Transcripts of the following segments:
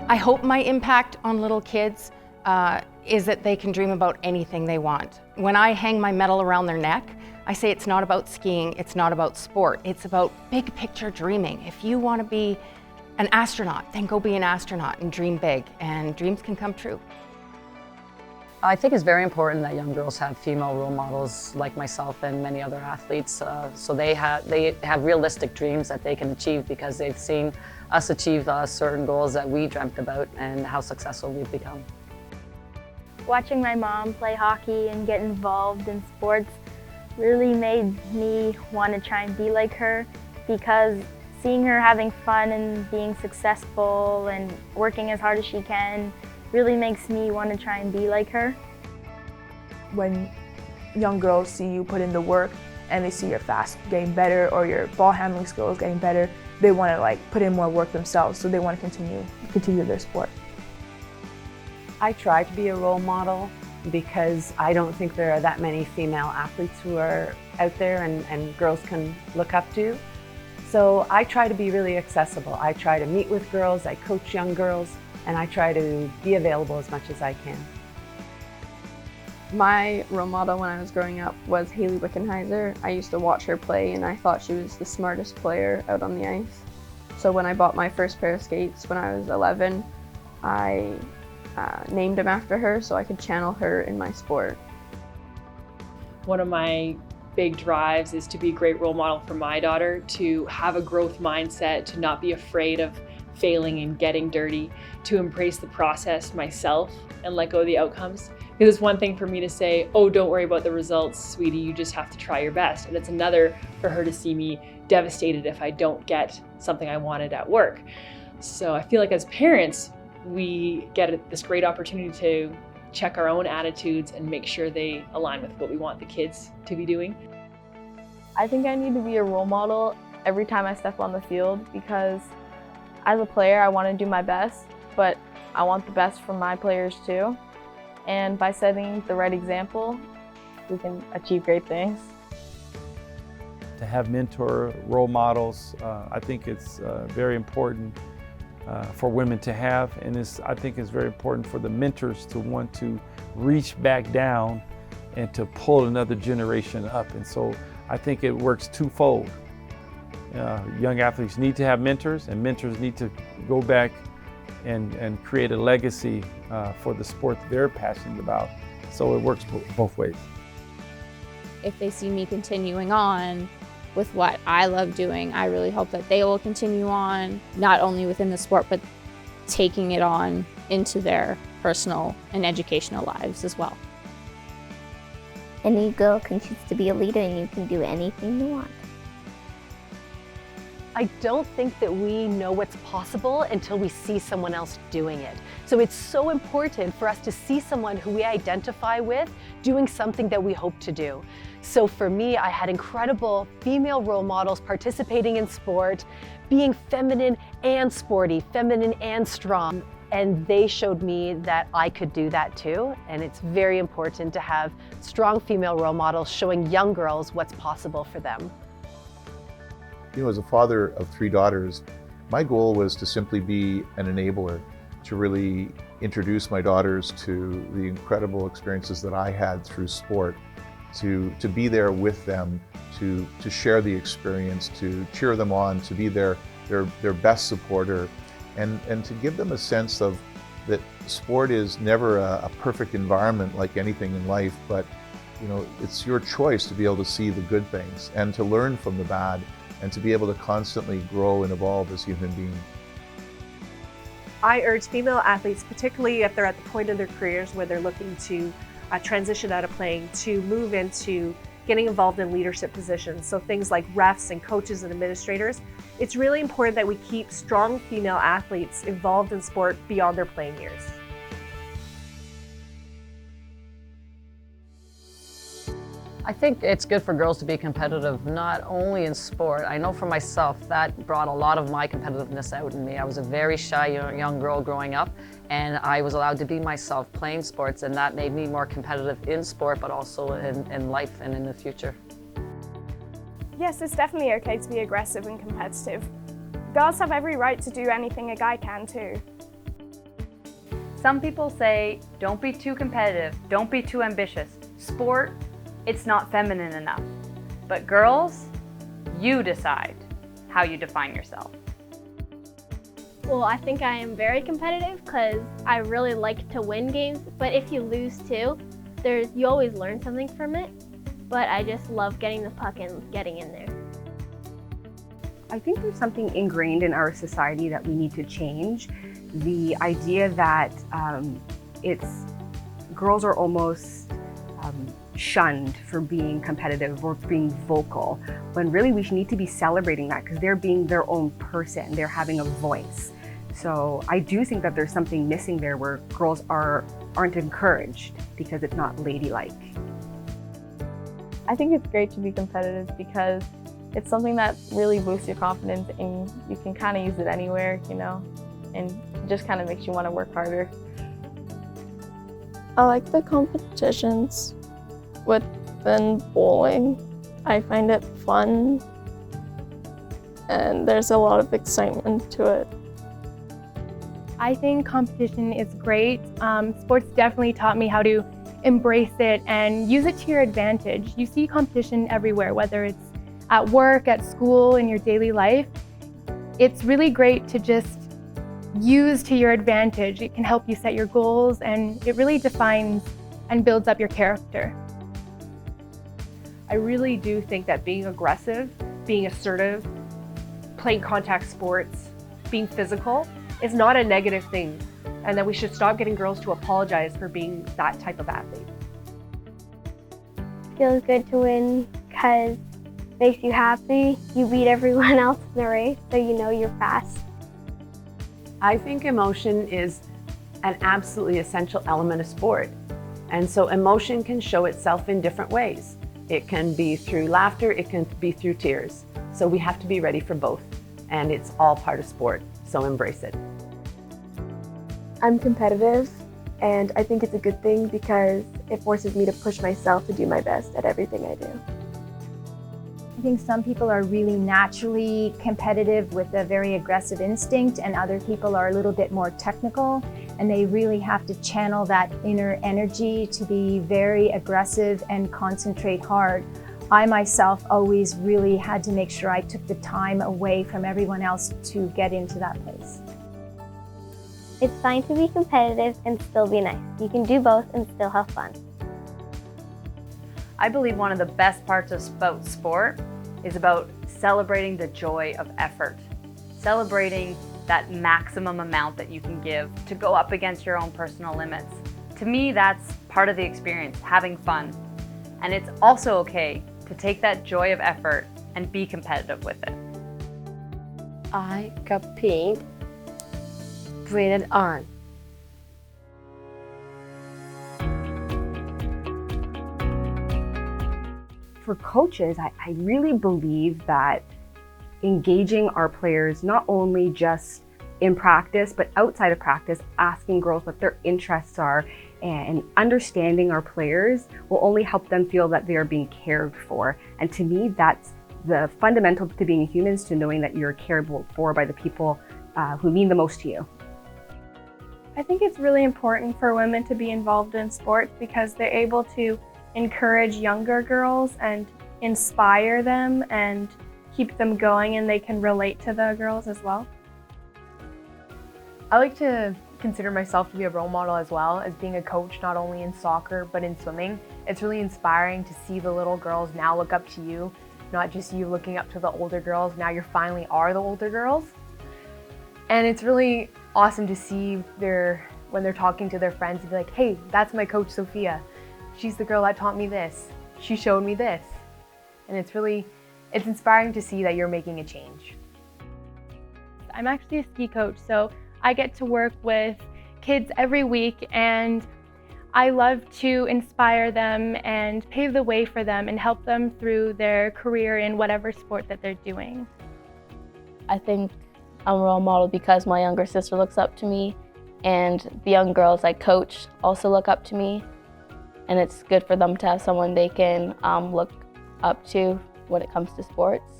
I hope my impact on little kids is that they can dream about anything they want. When I hang my medal around their neck, I say it's not about skiing, it's not about sport, it's about big picture dreaming. If you want to be an astronaut, then go be an astronaut and dream big, and dreams can come true. I think it's very important that young girls have female role models like myself and many other athletes, so they have realistic dreams that they can achieve because they've seen us achieve certain goals that we dreamt about and how successful we've become. Watching my mom play hockey and get involved in sports really made me want to try and be like her, because seeing her having fun and being successful and working as hard as she can really makes me want to try and be like her. When young girls see you put in the work and they see your fast getting better or your ball handling skills getting better, they want to put in more work themselves, so they want to continue their sport. I try to be a role model because I don't think there are that many female athletes who are out there and girls can look up to. So I try to be really accessible. I try to meet with girls, I coach young girls, and I try to be available as much as I can. My role model when I was growing up was Haley Wickenheiser. I used to watch her play and I thought she was the smartest player out on the ice. So when I bought my first pair of skates when I was 11, I named them after her so I could channel her in my sport. One of my big drives is to be a great role model for my daughter, to have a growth mindset, to not be afraid of failing and getting dirty, to embrace the process myself and let go of the outcomes. Because it's one thing for me to say, oh, don't worry about the results, sweetie, you just have to try your best. And it's another for her to see me devastated if I don't get something I wanted at work. So I feel like as parents, we get this great opportunity to check our own attitudes and make sure they align with what we want the kids to be doing. I think I need to be a role model every time I step on the field, because as a player, I want to do my best, but I want the best for my players too. And by setting the right example, we can achieve great things. To have mentor role models, I think it's very important for women to have, and I think it's very important for the mentors to want to reach back down and to pull another generation up. And so I think it works twofold. Young athletes need to have mentors, and mentors need to go back and create a legacy for the sport that they're passionate about. So it works both ways. If they see me continuing on with what I love doing, I really hope that they will continue on, not only within the sport, but taking it on into their personal and educational lives as well. Any girl can choose to be a leader, and you can do anything you want. I don't think that we know what's possible until we see someone else doing it. So it's so important for us to see someone who we identify with doing something that we hope to do. So for me, I had incredible female role models participating in sport, being feminine and sporty, feminine and strong. And they showed me that I could do that too. And it's very important to have strong female role models showing young girls what's possible for them. You know, as a father of 3 daughters, my goal was to simply be an enabler, to really introduce my daughters to the incredible experiences that I had through sport, to be there with them, to share the experience, to cheer them on, to be their best supporter, and to give them a sense of that sport is never a perfect environment like anything in life, but you know, it's your choice to be able to see the good things and to learn from the bad, and to be able to constantly grow and evolve as human beings. I urge female athletes, particularly if they're at the point in their careers where they're looking to transition out of playing, to move into getting involved in leadership positions. So things like refs and coaches and administrators. It's really important that we keep strong female athletes involved in sport beyond their playing years. I think it's good for girls to be competitive, not only in sport. I know for myself that brought a lot of my competitiveness out in me. I was a very shy young girl growing up, and I was allowed to be myself playing sports, and that made me more competitive in sport, but also in life and in the future. Yes, it's definitely okay to be aggressive and competitive. Girls have every right to do anything a guy can too. Some people say, don't be too competitive, don't be too ambitious. Sport, it's not feminine enough. But girls, you decide how you define yourself. Well, I think I am very competitive because I really like to win games, but if you lose too, you always learn something from it. But I just love getting the puck and getting in there. I think there's something ingrained in our society that we need to change. The idea that girls are almost shunned for being competitive or being vocal, when really we need to be celebrating that because they're being their own person, they're having a voice. So I do think that there's something missing there where girls aren't encouraged because it's not ladylike. I think it's great to be competitive because it's something that really boosts your confidence and you can kind of use it anywhere, you know, and it just kind of makes you want to work harder. I like the competitions within bowling. I find it fun and there's a lot of excitement to it. I think competition is great. Sports definitely taught me how to embrace it and use it to your advantage. You see competition everywhere, whether it's at work, at school, in your daily life. It's really great to just use to your advantage. It can help you set your goals and it really defines and builds up your character. I really do think that being aggressive, being assertive, playing contact sports, being physical is not a negative thing, and that we should stop getting girls to apologize for being that type of athlete. Feels good to win because it makes you happy. You beat everyone else in the race, so you know you're fast. I think emotion is an absolutely essential element of sport. And so emotion can show itself in different ways. It can be through laughter, it can be through tears. So we have to be ready for both. And it's all part of sport, so embrace it. I'm competitive, and I think it's a good thing because it forces me to push myself to do my best at everything I do. I think some people are really naturally competitive with a very aggressive instinct, and other people are a little bit more technical, and they really have to channel that inner energy to be very aggressive and concentrate hard. I myself always really had to make sure I took the time away from everyone else to get into that place. It's fine to be competitive and still be nice. You can do both and still have fun. I believe one of the best parts about sport is about celebrating the joy of effort. Celebrating that maximum amount that you can give to go up against your own personal limits. To me, that's part of the experience, having fun. And it's also okay to take that joy of effort and be competitive with it. I compete, bring it on. For coaches, I really believe that engaging our players, not only just in practice, but outside of practice, asking girls what their interests are and understanding our players will only help them feel that they are being cared for. And to me, that's the fundamental to being a human, is to knowing that you're cared for by the people who mean the most to you. I think it's really important for women to be involved in sports because they're able to encourage younger girls and inspire them and keep them going, and they can relate to the girls as well. I like to consider myself to be a role model as well, as being a coach not only in soccer but in swimming. It's really inspiring to see the little girls now look up to you, not just you looking up to the older girls. Now you finally are the older girls. And it's really awesome to see when they're talking to their friends and be like, hey, that's my coach Sophia. She's the girl that taught me this. She showed me this. And it's inspiring to see that you're making a change. I'm actually a ski coach, so I get to work with kids every week, and I love to inspire them and pave the way for them and help them through their career in whatever sport that they're doing. I think I'm a role model because my younger sister looks up to me, and the young girls I coach also look up to me. And it's good for them to have someone they can look up to when it comes to sports.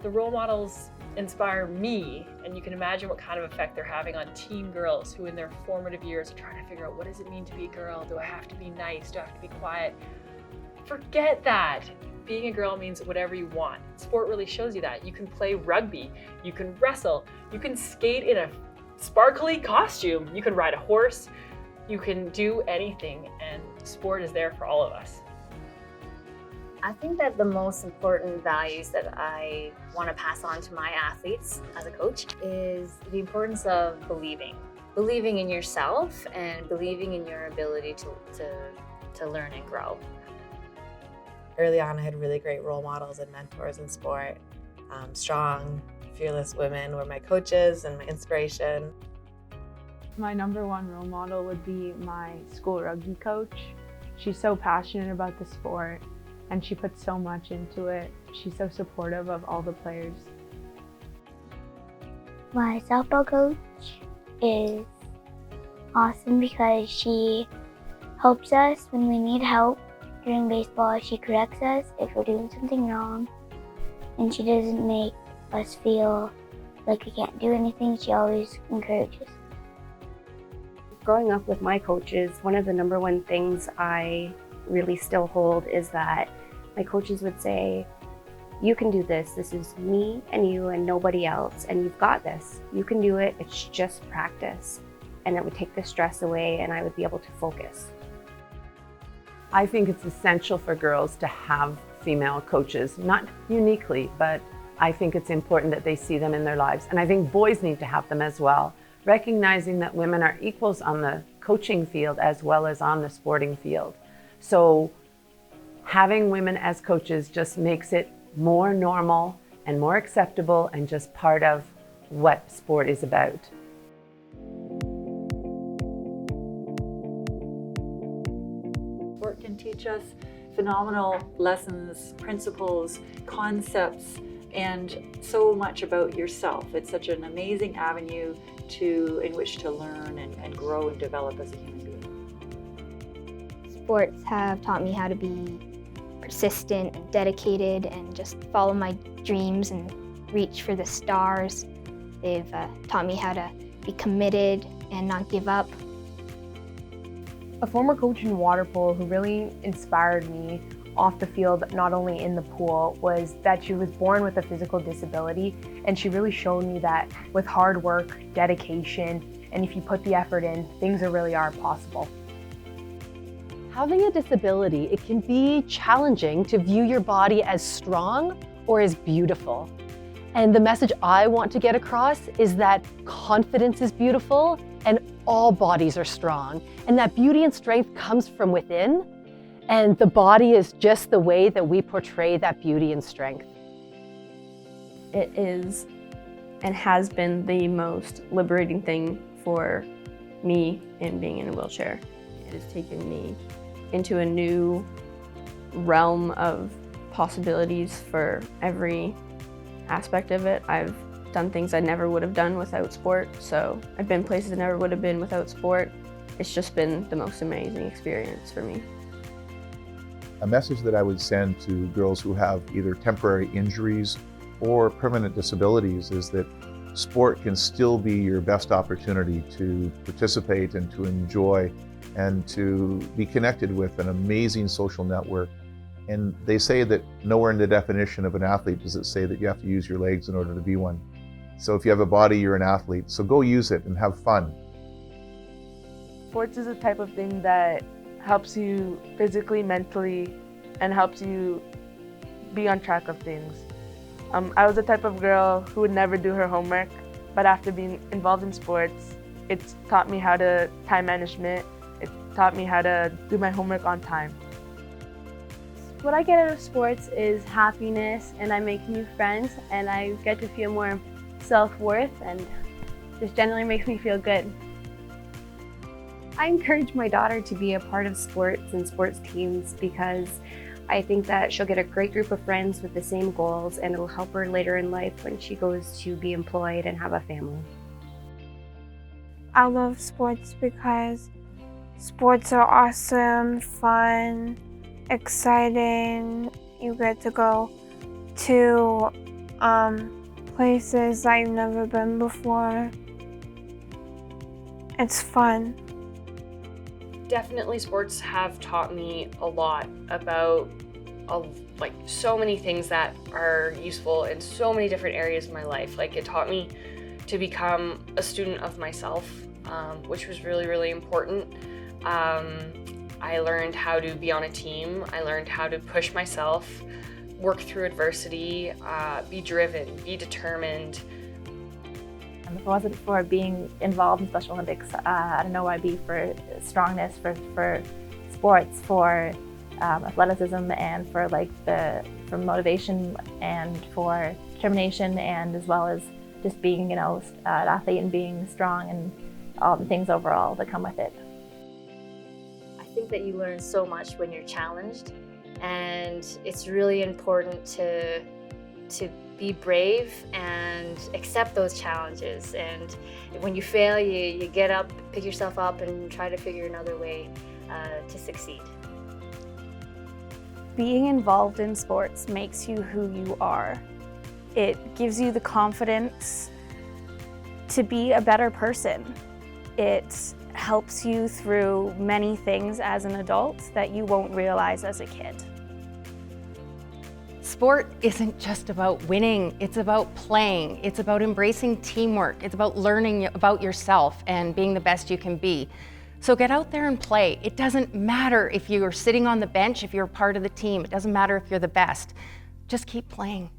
The role models inspire me, and you can imagine what kind of effect they're having on teen girls who in their formative years are trying to figure out, what does it mean to be a girl? Do I have to be nice? Do I have to be quiet? Forget that. Being a girl means whatever you want. Sport really shows you that. You can play rugby, you can wrestle, you can skate in a sparkly costume, you can ride a horse, you can do anything, and sport is there for all of us. I think that the most important values that I want to pass on to my athletes as a coach is the importance of believing. Believing in yourself and believing in your ability to learn and grow. Early on, I had really great role models and mentors in sport. Strong, fearless women were my coaches and my inspiration. My #1 role model would be my school rugby coach. She's so passionate about the sport and she puts so much into it. She's so supportive of all the players. My softball coach is awesome because she helps us when we need help. During baseball, she corrects us if we're doing something wrong, and she doesn't make us feel like we can't do anything. She always encourages. Growing up with my coaches, one of the #1 things I really still hold is that my coaches would say, you can do this. This is me and you and nobody else, and you've got this. You can do it. It's just practice. And it would take the stress away and I would be able to focus. I think it's essential for girls to have female coaches, not uniquely, but I think it's important that they see them in their lives. And I think boys need to have them as well, recognizing that women are equals on the coaching field as well as on the sporting field. So having women as coaches just makes it more normal and more acceptable and just part of what sport is about. Sport can teach us phenomenal lessons, principles, concepts, and so much about yourself. It's such an amazing avenue in which to learn and grow and develop as a human being. Sports have taught me how to be persistent and dedicated and just follow my dreams and reach for the stars. They've taught me how to be committed and not give up. A former coach in water polo who really inspired me off the field, not only in the pool, was that she was born with a physical disability, and she really showed me that with hard work, dedication, and if you put the effort in, things really are possible. Having a disability, it can be challenging to view your body as strong or as beautiful. And the message I want to get across is that confidence is beautiful and all bodies are strong, and that beauty and strength comes from within, and the body is just the way that we portray that beauty and strength. It is and has been the most liberating thing for me in being in a wheelchair. It has taken me into a new realm of possibilities for every aspect of it. I've done things I never would have done without sport, so I've been places I never would have been without sport. It's just been the most amazing experience for me. A message that I would send to girls who have either temporary injuries or permanent disabilities is that sport can still be your best opportunity to participate and to enjoy and to be connected with an amazing social network. And they say that nowhere in the definition of an athlete does it say that you have to use your legs in order to be one. So if you have a body, you're an athlete. So go use it and have fun. Sports is a type of thing that helps you physically, mentally, and helps you be on track of things. I was the type of girl who would never do her homework, but after being involved in sports, it's taught me how to time management. It taught me how to do my homework on time. What I get out of sports is happiness, and I make new friends, and I get to feel more self-worth, and just generally makes me feel good. I encourage my daughter to be a part of sports and sports teams because I think that she'll get a great group of friends with the same goals, and it'll help her later in life when she goes to be employed and have a family. I love sports because sports are awesome, fun, exciting. You get to go to places I've never been before. It's fun. Definitely sports have taught me a lot about like so many things that are useful in so many different areas of my life. Like it taught me to become a student of myself, which was really, really important. I learned how to be on a team. I learned how to push myself, work through adversity, be driven, be determined. If it wasn't for being involved in Special Olympics, I don't know where I'd be for strongness, for sports, for athleticism, and for for motivation and for determination, and as well as just being, an athlete and being strong and all the things overall that come with it. I think that you learn so much when you're challenged, and it's really important to be brave and accept those challenges. And when you fail, you get up, pick yourself up, and try to figure another way to succeed. Being involved in sports makes you who you are. It gives you the confidence to be a better person. It helps you through many things as an adult that you won't realize as a kid. Sport isn't just about winning, it's about playing, it's about embracing teamwork, it's about learning about yourself and being the best you can be. So get out there and play. It doesn't matter if you're sitting on the bench, if you're part of the team, it doesn't matter if you're the best. Just keep playing.